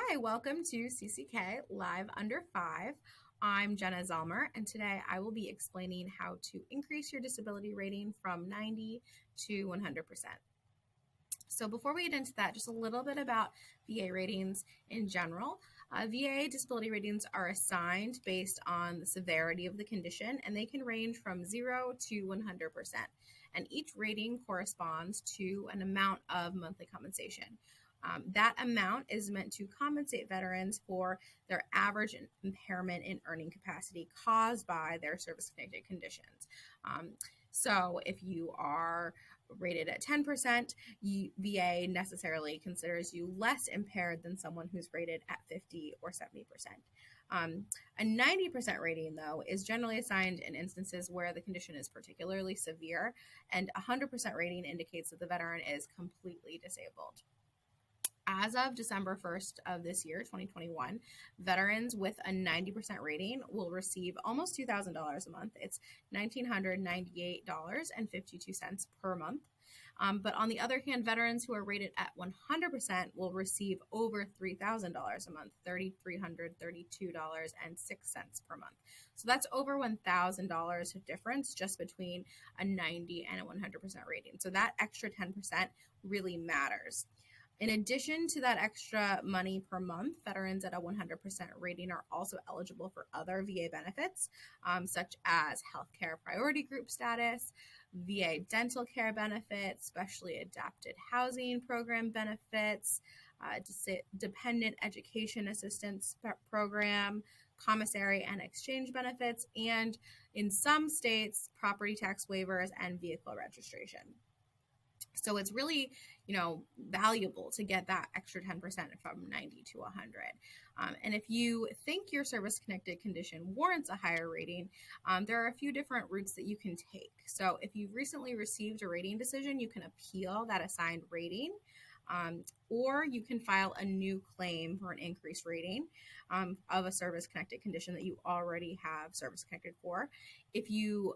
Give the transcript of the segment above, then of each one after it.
Hi, welcome to CCK Live Under 5. I'm Jenna Zelmer, and today I will be explaining how to increase your disability rating from 90 to 100%. So before we get into that, just a little bit about VA ratings in general. VA disability ratings are assigned based on the severity of the condition, and they can range from 0 to 100%. And each rating corresponds to an amount of monthly compensation. That amount is meant to compensate veterans for their average impairment in earning capacity caused by their service-connected conditions. So if you are rated at 10%, VA necessarily considers you less impaired than someone who's rated at 50 or 70%. A 90% rating, though, is generally assigned in instances where the condition is particularly severe, and 100% rating indicates that the veteran is completely disabled. As of December 1st of this year, 2021, veterans with a 90% rating will receive almost $2,000 a month. It's $1,998.52 per month. But on the other hand, veterans who are rated at 100% will receive over $3,000 a month, $3,332.06 per month. So that's over $1,000 of difference just between a 90 and a 100% rating. So that extra 10% really matters. In addition to that extra money per month, veterans at a 100% rating are also eligible for other VA benefits, such as healthcare priority group status, VA dental care benefits, specially adapted housing program benefits, dependent education assistance program, commissary and exchange benefits, and in some states, property tax waivers and vehicle registration. So it's really, valuable to get that extra 10% from 90 to 100. And if you think your service-connected condition warrants a higher rating, there are a few different routes that you can take. So if you've recently received a rating decision, you can appeal that assigned rating, or you can file a new claim for an increased rating of a service-connected condition that you already have service-connected for. If you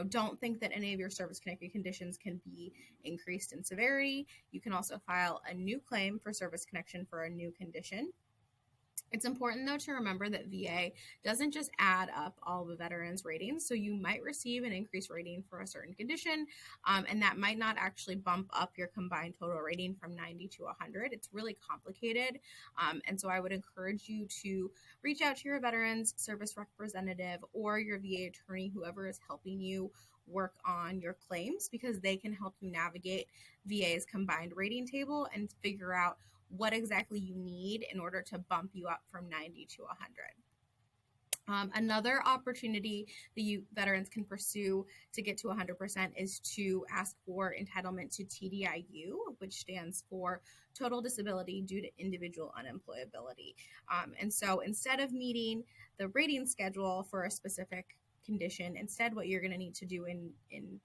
don't think that any of your service-connected conditions can be increased in severity, you can also file a new claim for service connection for a new condition. It's important, though, to remember that VA doesn't just add up all the veterans' ratings. So you might receive an increased rating for a certain condition, and that might not actually bump up your combined total rating from 90 to 100. It's really complicated. And so I would encourage you to reach out to your veterans service representative or your VA attorney, whoever is helping you work on your claims, because they can help you navigate VA's combined rating table and figure out what exactly you need in order to bump you up from 90 to 100. Another opportunity that veterans can pursue to get to 100% is to ask for entitlement to TDIU, which stands for Total Disability Due to Individual Unemployability. And so instead of meeting the rating schedule for a specific condition, instead what you're going to need to do in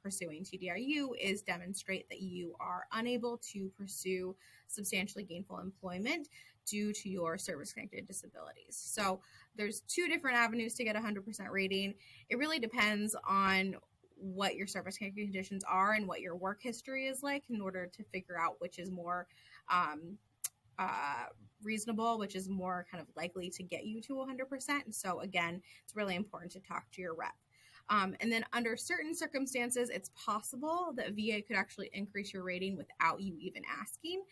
pursuing TDIU is demonstrate that you are unable to pursue substantially gainful employment due to your service-connected disabilities. So there's two different avenues to get a 100% rating. It really depends on what your service-connected conditions are and what your work history is like in order to figure out which is more reasonable, which is more kind of likely to get you to 100%. And so again, it's really important to talk to your rep. And then under certain circumstances, it's possible that VA could actually increase your rating without you even asking.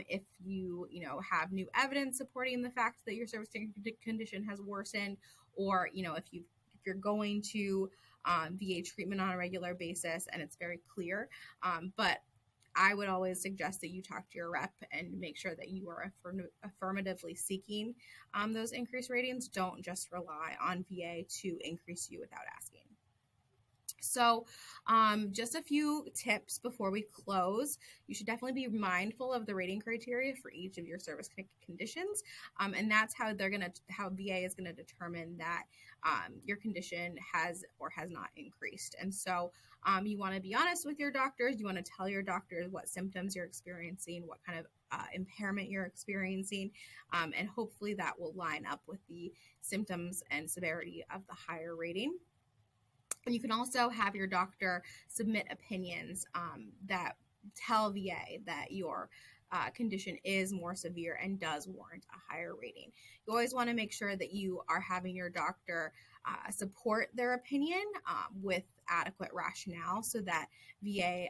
If you have new evidence supporting the fact that your service condition has worsened, or if you're going to VA treatment on a regular basis and it's very clear. But I would always suggest that you talk to your rep and make sure that you are affirmatively seeking those increased ratings. Don't just rely on VA to increase you without asking. So just a few tips before we close. You should definitely be mindful of the rating criteria for each of your service-connected conditions. And that's how VA is going to determine that your condition has or has not increased. And so you want to be honest with your doctors. You want to tell your doctors what symptoms you're experiencing, what kind of impairment you're experiencing, and hopefully that will line up with the symptoms and severity of the higher rating. And you can also have your doctor submit opinions that tell VA that your condition is more severe and does warrant a higher rating. You always want to make sure that you are having your doctor support their opinion with adequate rationale so that VA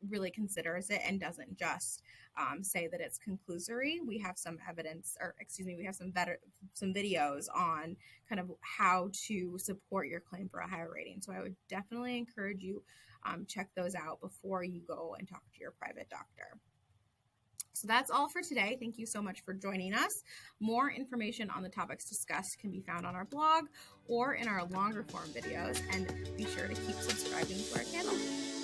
really considers it and doesn't just say that it's conclusory. We have some evidence, or excuse me, we have some videos on kind of how to support your claim for a higher rating. So I would definitely encourage you check those out before you go and talk to your private doctor. So that's all for today. Thank you so much for joining us. More information on the topics discussed can be found on our blog or in our longer form videos, and be sure to keep subscribing to our channel.